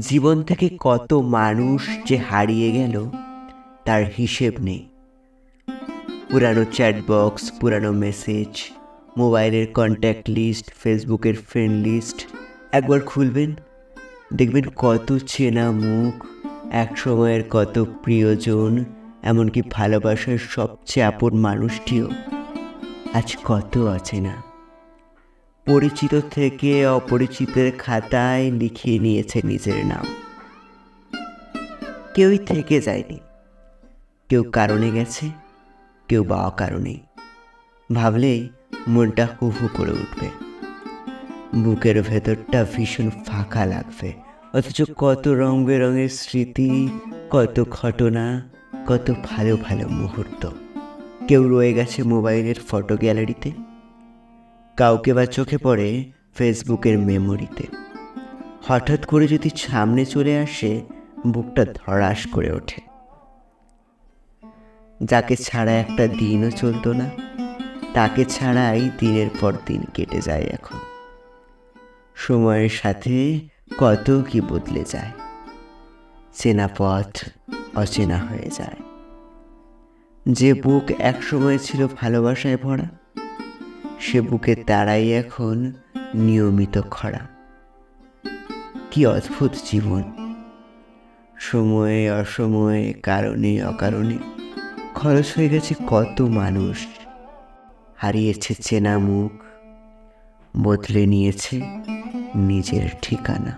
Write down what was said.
জীবন থেকে কত মানুষ যে হারিয়ে গেল তার হিসেব নেই। পুরানো চ্যাট বক্স, পুরানো মেসেজ, মোবাইলের কন্ট্যাক্ট লিস্ট, ফেসবুকের ফ্রেন্ড লিস্ট একবার খুলবেন, দেখবেন কত চেনা মুখ, এক সময়ের কত প্রিয়জন, এমনকি ভালোবাসার সবচেয়ে আপন মানুষটিও আজ কত অচেনা। পরিচিত থেকে অপরিচিতের খাতায় লিখিয়ে নিয়েছে নিজের নাম। কেউই থেকে যায়নি, কেউ কারণে গেছে, কেউ বা অকারণে। ভাবলেই মনটা হু হু করে উঠবে, বুকের ভেতরটা ভীষণ ফাঁকা লাগবে। অথচ কত রং বেরঙের স্মৃতি, কত ঘটনা, কত ভালো ভালো মুহূর্ত কেউ রয়ে গেছে মোবাইলের ফটো গ্যালারিতে, কাউকে বা চোখে পড়ে ফেসবুকের মেমোরিতে। হঠাৎ করে যদি সামনে চলে আসে, বুকটা ধড়াস করে ওঠে। যাকে ছাড়া একটা দিনও চলতো না, তাকে ছাড়াই দিনের পর দিন কেটে যায় এখন। সময়ের সাথে কত কি বদলে যায়, চেনা পথ অচেনা হয়ে যায়। যে বুক একসময় ছিল ভালোবাসায় ভরা, সে বুকের তারাই এখন নিয়মিত খরা। কি অদ্ভুত জীবন! সময়ে অসময়ে, কারণে অকারণে খরচ হয়ে গেছে কত মানুষ, হারিয়েছে চেনা মুখ, বদলে নিয়েছে নিজের ঠিকানা।